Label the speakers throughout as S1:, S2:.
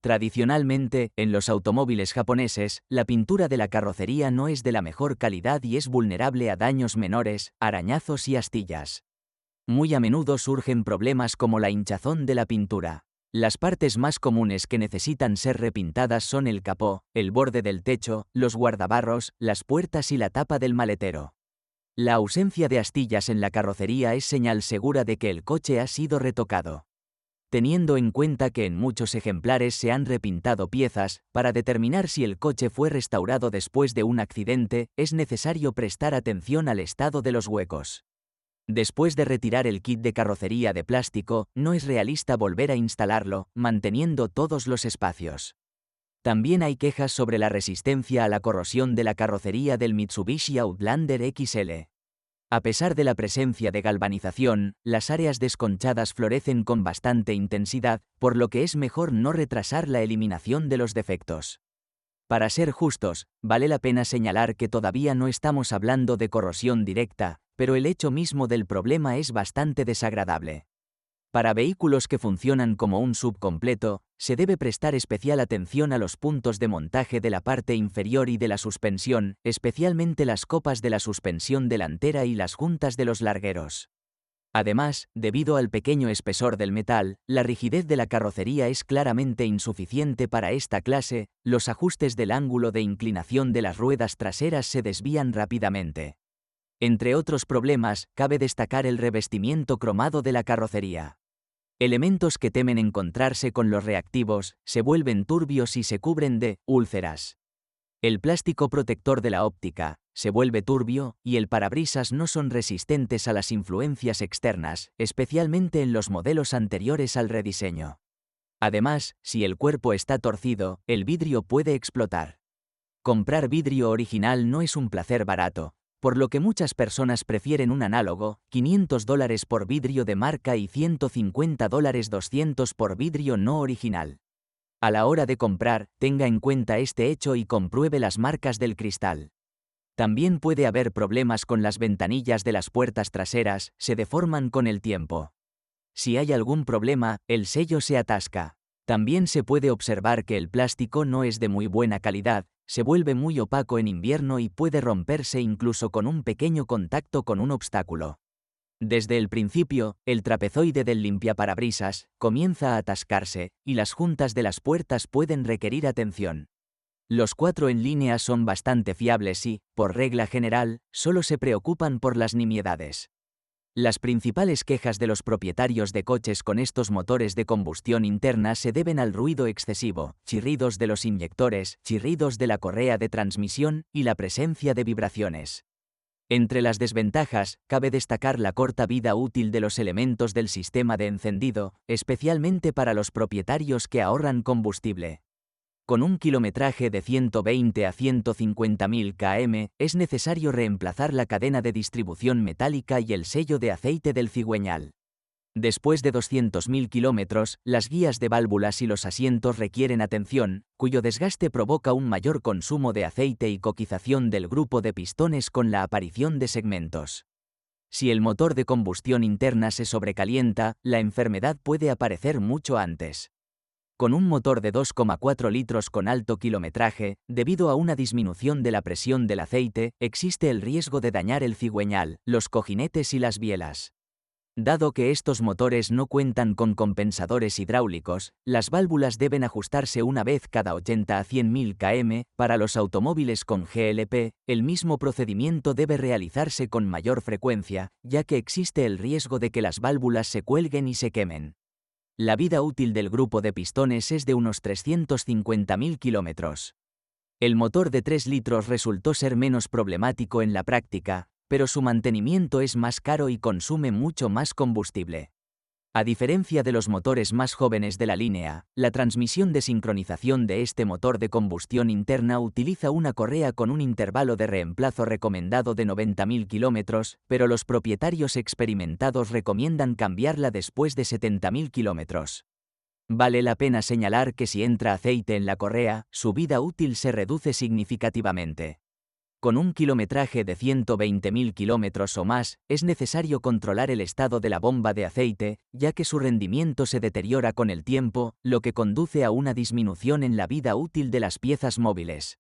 S1: Tradicionalmente, en los automóviles japoneses, la pintura de la carrocería no es de la mejor calidad y es vulnerable a daños menores, arañazos y astillas. Muy a menudo surgen problemas como la hinchazón de la pintura. Las partes más comunes que necesitan ser repintadas son el capó, el borde del techo, los guardabarros, las puertas y la tapa del maletero. La ausencia de astillas en la carrocería es señal segura de que el coche ha sido retocado. Teniendo en cuenta que en muchos ejemplares se han repintado piezas, para determinar si el coche fue restaurado después de un accidente, es necesario prestar atención al estado de los huecos. Después de retirar el kit de carrocería de plástico, no es realista volver a instalarlo, manteniendo todos los espacios. También hay quejas sobre la resistencia a la corrosión de la carrocería del Mitsubishi Outlander XL. A pesar de la presencia de galvanización, las áreas desconchadas florecen con bastante intensidad, por lo que es mejor no retrasar la eliminación de los defectos. Para ser justos, vale la pena señalar que todavía no estamos hablando de corrosión directa, pero el hecho mismo del problema es bastante desagradable. Para vehículos que funcionan como un SUV completo, se debe prestar especial atención a los puntos de montaje de la parte inferior y de la suspensión, especialmente las copas de la suspensión delantera y las juntas de los largueros. Además, debido al pequeño espesor del metal, la rigidez de la carrocería es claramente insuficiente para esta clase, los ajustes del ángulo de inclinación de las ruedas traseras se desvían rápidamente. Entre otros problemas, cabe destacar el revestimiento cromado de la carrocería. Elementos que temen encontrarse con los reactivos, se vuelven turbios y se cubren de úlceras. El plástico protector de la óptica se vuelve turbio, y el parabrisas no son resistentes a las influencias externas, especialmente en los modelos anteriores al rediseño. Además, si el cuerpo está torcido, el vidrio puede explotar. Comprar vidrio original no es un placer barato, por lo que muchas personas prefieren un análogo, $500 por vidrio de marca y $150 200 por vidrio no original. A la hora de comprar, tenga en cuenta este hecho y compruebe las marcas del cristal. También puede haber problemas con las ventanillas de las puertas traseras, se deforman con el tiempo. Si hay algún problema, el sello se atasca. También se puede observar que el plástico no es de muy buena calidad, se vuelve muy opaco en invierno y puede romperse incluso con un pequeño contacto con un obstáculo. Desde el principio, el trapezoide del limpiaparabrisas comienza a atascarse, y las juntas de las puertas pueden requerir atención. Los 4 en línea son bastante fiables y, por regla general, solo se preocupan por las nimiedades. Las principales quejas de los propietarios de coches con estos motores de combustión interna se deben al ruido excesivo, chirridos de los inyectores, chirridos de la correa de transmisión y la presencia de vibraciones. Entre las desventajas, cabe destacar la corta vida útil de los elementos del sistema de encendido, especialmente para los propietarios que ahorran combustible. Con un kilometraje de 120 a 150.000 km, es necesario reemplazar la cadena de distribución metálica y el sello de aceite del cigüeñal. Después de 200.000 kilómetros, las guías de válvulas y los asientos requieren atención, cuyo desgaste provoca un mayor consumo de aceite y coquización del grupo de pistones con la aparición de segmentos. Si el motor de combustión interna se sobrecalienta, la enfermedad puede aparecer mucho antes. Con un motor de 2,4 litros con alto kilometraje, debido a una disminución de la presión del aceite, existe el riesgo de dañar el cigüeñal, los cojinetes y las bielas. Dado que estos motores no cuentan con compensadores hidráulicos, las válvulas deben ajustarse una vez cada 80 a 100.000 km. Para los automóviles con GLP, el mismo procedimiento debe realizarse con mayor frecuencia, ya que existe el riesgo de que las válvulas se cuelguen y se quemen. La vida útil del grupo de pistones es de unos 350.000 kilómetros. El motor de 3 litros resultó ser menos problemático en la práctica, pero su mantenimiento es más caro y consume mucho más combustible. A diferencia de los motores más jóvenes de la línea, la transmisión de sincronización de este motor de combustión interna utiliza una correa con un intervalo de reemplazo recomendado de 90.000 kilómetros, pero los propietarios experimentados recomiendan cambiarla después de 70.000 kilómetros. Vale la pena señalar que si entra aceite en la correa, su vida útil se reduce significativamente. Con un kilometraje de 120.000 kilómetros o más, es necesario controlar el estado de la bomba de aceite, ya que su rendimiento se deteriora con el tiempo, lo que conduce a una disminución en la vida útil de las piezas móviles.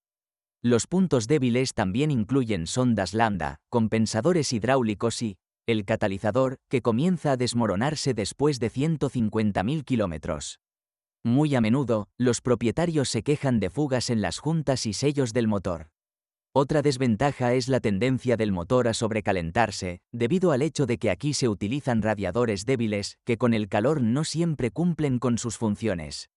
S1: Los puntos débiles también incluyen sondas lambda, compensadores hidráulicos y el catalizador, que comienza a desmoronarse después de 150.000 kilómetros. Muy a menudo, los propietarios se quejan de fugas en las juntas y sellos del motor. Otra desventaja es la tendencia del motor a sobrecalentarse, debido al hecho de que aquí se utilizan radiadores débiles, que con el calor no siempre cumplen con sus funciones.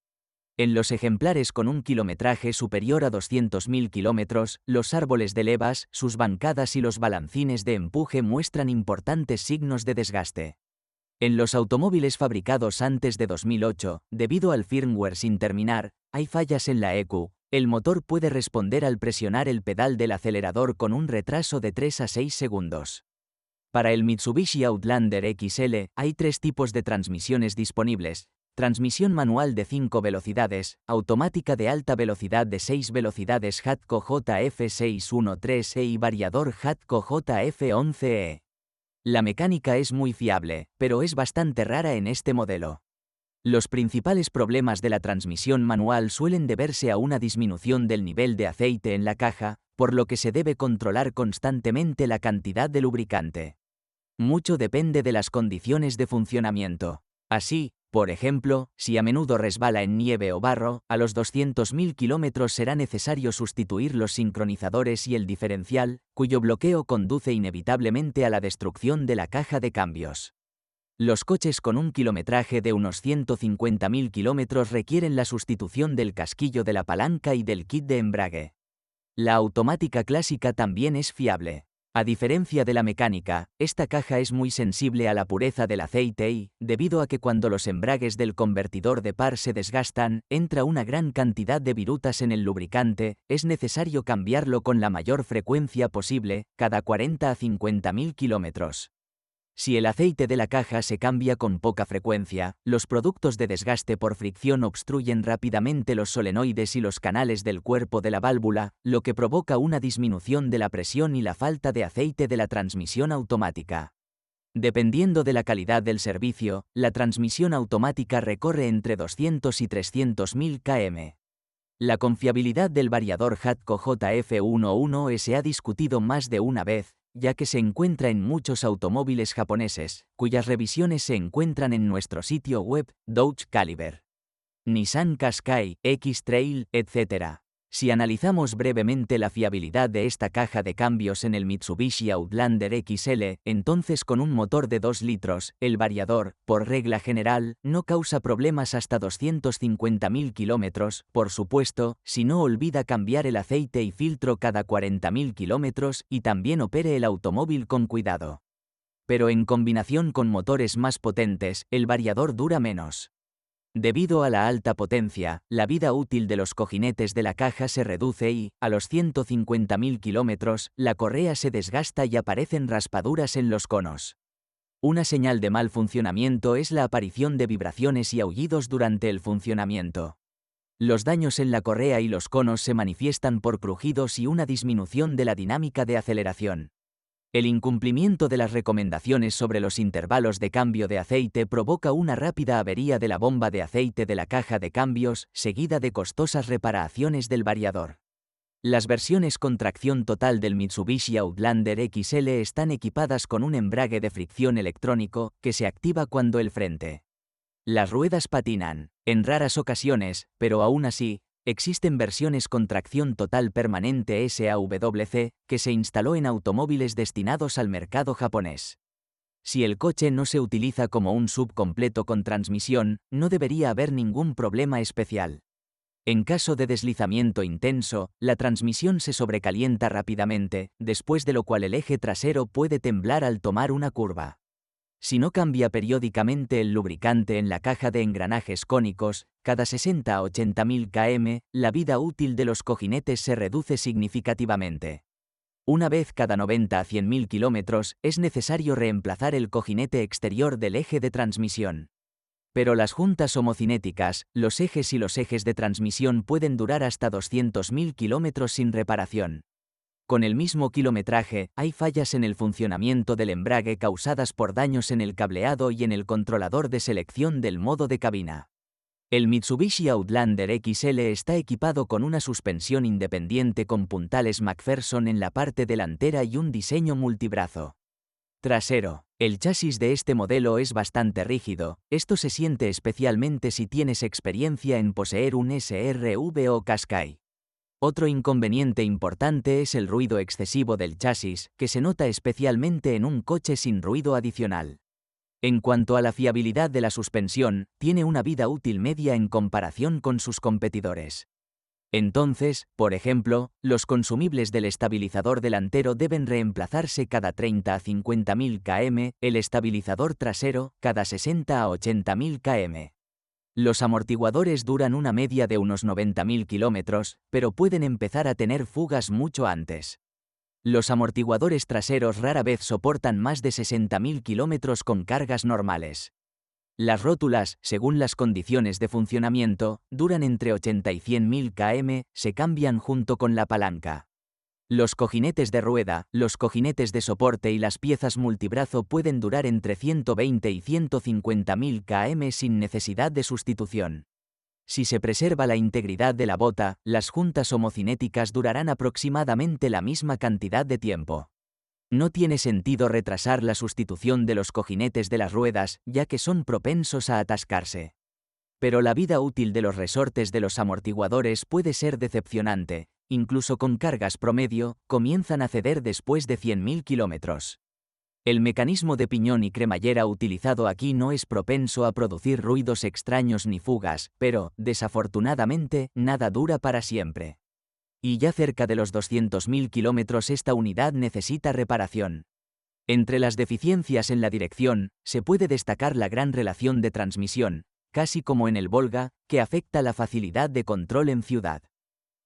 S1: En los ejemplares con un kilometraje superior a 200.000 kilómetros, los árboles de levas, sus bancadas y los balancines de empuje muestran importantes signos de desgaste. En los automóviles fabricados antes de 2008, debido al firmware sin terminar, hay fallas en la ECU. El motor puede responder al presionar el pedal del acelerador con un retraso de 3 a 6 segundos. Para el Mitsubishi Outlander XL, hay 3 tipos de transmisiones disponibles: transmisión manual de 5 velocidades, automática de alta velocidad de 6 velocidades Hatco JF613E y variador Hatco JF11E. La mecánica es muy fiable, pero es bastante rara en este modelo. Los principales problemas de la transmisión manual suelen deberse a una disminución del nivel de aceite en la caja, por lo que se debe controlar constantemente la cantidad de lubricante. Mucho depende de las condiciones de funcionamiento. Así, por ejemplo, si a menudo resbala en nieve o barro, a los 200.000 kilómetros será necesario sustituir los sincronizadores y el diferencial, cuyo bloqueo conduce inevitablemente a la destrucción de la caja de cambios. Los coches con un kilometraje de unos 150.000 kilómetros requieren la sustitución del casquillo de la palanca y del kit de embrague. La automática clásica también es fiable. A diferencia de la mecánica, esta caja es muy sensible a la pureza del aceite y, debido a que cuando los embragues del convertidor de par se desgastan, entra una gran cantidad de virutas en el lubricante, es necesario cambiarlo con la mayor frecuencia posible, cada 40 a 50.000 kilómetros. Si el aceite de la caja se cambia con poca frecuencia, los productos de desgaste por fricción obstruyen rápidamente los solenoides y los canales del cuerpo de la válvula, lo que provoca una disminución de la presión y la falta de aceite de la transmisión automática. Dependiendo de la calidad del servicio, la transmisión automática recorre entre 200 y 300.000 km. La confiabilidad del variador Hatco JF11 se ha discutido más de una vez, ya que se encuentra en muchos automóviles japoneses, cuyas revisiones se encuentran en nuestro sitio web, Dodge Caliber, Nissan Qashqai, X-Trail, etc. Si analizamos brevemente la fiabilidad de esta caja de cambios en el Mitsubishi Outlander XL, entonces con un motor de 2 litros, el variador, por regla general, no causa problemas hasta 250.000 kilómetros, por supuesto, si no olvida cambiar el aceite y filtro cada 40.000 kilómetros y también opere el automóvil con cuidado. Pero en combinación con motores más potentes, el variador dura menos. Debido a la alta potencia, la vida útil de los cojinetes de la caja se reduce y, a los 150.000 kilómetros, la correa se desgasta y aparecen raspaduras en los conos. Una señal de mal funcionamiento es la aparición de vibraciones y aullidos durante el funcionamiento. Los daños en la correa y los conos se manifiestan por crujidos y una disminución de la dinámica de aceleración. El incumplimiento de las recomendaciones sobre los intervalos de cambio de aceite provoca una rápida avería de la bomba de aceite de la caja de cambios, seguida de costosas reparaciones del variador. Las versiones con tracción total del Mitsubishi Outlander XL están equipadas con un embrague de fricción electrónico, que se activa cuando el frente. Las ruedas patinan, en raras ocasiones, pero aún así, existen versiones con tracción total permanente SAWC, que se instaló en automóviles destinados al mercado japonés. Si el coche no se utiliza como un SUV completo con transmisión, no debería haber ningún problema especial. En caso de deslizamiento intenso, la transmisión se sobrecalienta rápidamente, después de lo cual el eje trasero puede temblar al tomar una curva. Si no cambia periódicamente el lubricante en la caja de engranajes cónicos, cada 60 a 80.000 km, la vida útil de los cojinetes se reduce significativamente. Una vez cada 90 a 100.000 kilómetros, es necesario reemplazar el cojinete exterior del eje de transmisión. Pero las juntas homocinéticas, los ejes y los ejes de transmisión pueden durar hasta 200.000 kilómetros sin reparación. Con el mismo kilometraje, hay fallas en el funcionamiento del embrague causadas por daños en el cableado y en el controlador de selección del modo de cabina. El Mitsubishi Outlander XL está equipado con una suspensión independiente con puntales McPherson en la parte delantera y un diseño multibrazo. Trasero. El chasis de este modelo es bastante rígido, esto se siente especialmente si tienes experiencia en poseer un SRV o Qashqai. Otro inconveniente importante es el ruido excesivo del chasis, que se nota especialmente en un coche sin ruido adicional. En cuanto a la fiabilidad de la suspensión, tiene una vida útil media en comparación con sus competidores. Entonces, por ejemplo, los consumibles del estabilizador delantero deben reemplazarse cada 30 a 50.000 km, el estabilizador trasero, cada 60 a 80.000 km. Los amortiguadores duran una media de unos 90.000 kilómetros, pero pueden empezar a tener fugas mucho antes. Los amortiguadores traseros rara vez soportan más de 60.000 kilómetros con cargas normales. Las rótulas, según las condiciones de funcionamiento, duran entre 80 y 100.000 km, se cambian junto con la palanca. Los cojinetes de rueda, los cojinetes de soporte y las piezas multibrazo pueden durar entre 120 y 150.000 km sin necesidad de sustitución. Si se preserva la integridad de la bota, las juntas homocinéticas durarán aproximadamente la misma cantidad de tiempo. No tiene sentido retrasar la sustitución de los cojinetes de las ruedas, ya que son propensos a atascarse. Pero la vida útil de los resortes de los amortiguadores puede ser decepcionante, incluso con cargas promedio, comienzan a ceder después de 100.000 kilómetros. El mecanismo de piñón y cremallera utilizado aquí no es propenso a producir ruidos extraños ni fugas, pero, desafortunadamente, nada dura para siempre. Y ya cerca de los 200.000 kilómetros esta unidad necesita reparación. Entre las deficiencias en la dirección, se puede destacar la gran relación de transmisión, casi como en el Volga, que afecta la facilidad de control en ciudad.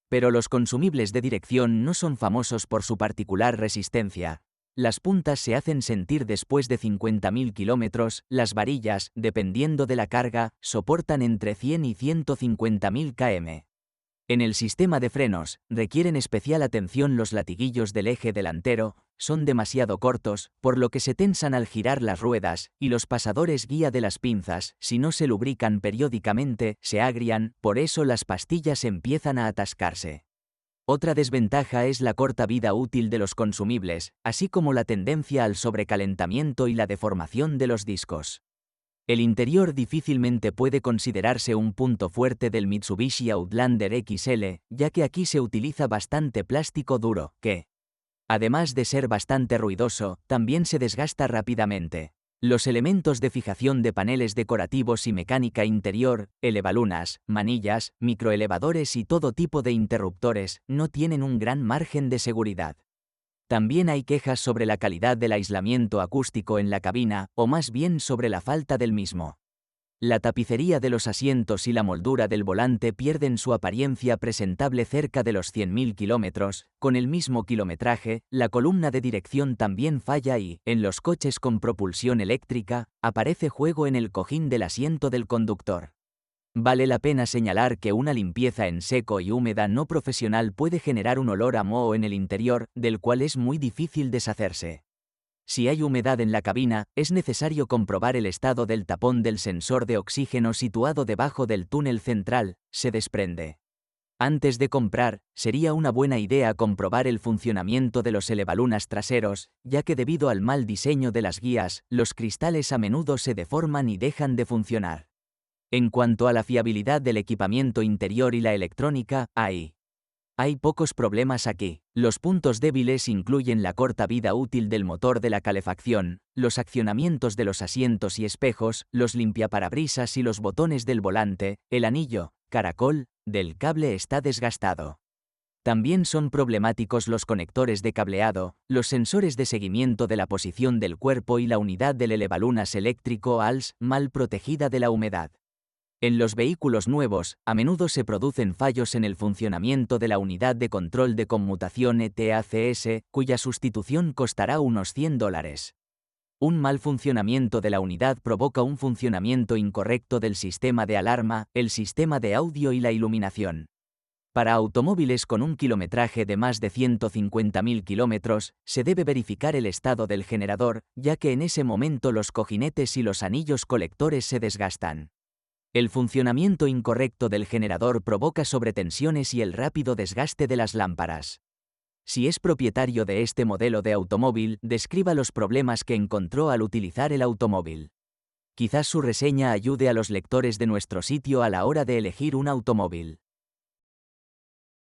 S1: Pero los consumibles de dirección no son famosos por su particular resistencia. Las puntas se hacen sentir después de 50.000 kilómetros, las varillas, dependiendo de la carga, soportan entre 100 y 150.000 km. En el sistema de frenos, requieren especial atención los latiguillos del eje delantero, son demasiado cortos, por lo que se tensan al girar las ruedas, y los pasadores guía de las pinzas, si no se lubrican periódicamente, se agrian, por eso las pastillas empiezan a atascarse. Otra desventaja es la corta vida útil de los consumibles, así como la tendencia al sobrecalentamiento y la deformación de los discos. El interior difícilmente puede considerarse un punto fuerte del Mitsubishi Outlander XL, ya que aquí se utiliza bastante plástico duro, que, además de ser bastante ruidoso, también se desgasta rápidamente. Los elementos de fijación de paneles decorativos y mecánica interior, elevalunas, manillas, microelevadores y todo tipo de interruptores, no tienen un gran margen de seguridad. También hay quejas sobre la calidad del aislamiento acústico en la cabina, o más bien sobre la falta del mismo. La tapicería de los asientos y la moldura del volante pierden su apariencia presentable cerca de los 100.000 kilómetros, con el mismo kilometraje, la columna de dirección también falla y, en los coches con propulsión eléctrica, aparece juego en el cojín del asiento del conductor. Vale la pena señalar que una limpieza en seco y húmeda no profesional puede generar un olor a moho en el interior, del cual es muy difícil deshacerse. Si hay humedad en la cabina, es necesario comprobar el estado del tapón del sensor de oxígeno situado debajo del túnel central, se desprende. Antes de comprar, sería una buena idea comprobar el funcionamiento de los elevalunas traseros, ya que debido al mal diseño de las guías, los cristales a menudo se deforman y dejan de funcionar. En cuanto a la fiabilidad del equipamiento interior y la electrónica, hay pocos problemas aquí. Los puntos débiles incluyen la corta vida útil del motor de la calefacción, los accionamientos de los asientos y espejos, los limpiaparabrisas y los botones del volante, el anillo, caracol, del cable está desgastado. También son problemáticos los conectores de cableado, los sensores de seguimiento de la posición del cuerpo y la unidad del elevalunas eléctrico ALS, mal protegida de la humedad. En los vehículos nuevos, a menudo se producen fallos en el funcionamiento de la unidad de control de conmutación ETACS, cuya sustitución costará unos $100. Un mal funcionamiento de la unidad provoca un funcionamiento incorrecto del sistema de alarma, el sistema de audio y la iluminación. Para automóviles con un kilometraje de más de 150.000 kilómetros, se debe verificar el estado del generador, ya que en ese momento los cojinetes y los anillos colectores se desgastan. El funcionamiento incorrecto del generador provoca sobretensiones y el rápido desgaste de las lámparas. Si es propietario de este modelo de automóvil, describa los problemas que encontró al utilizar el automóvil. Quizás su reseña ayude a los lectores de nuestro sitio a la hora de elegir un automóvil.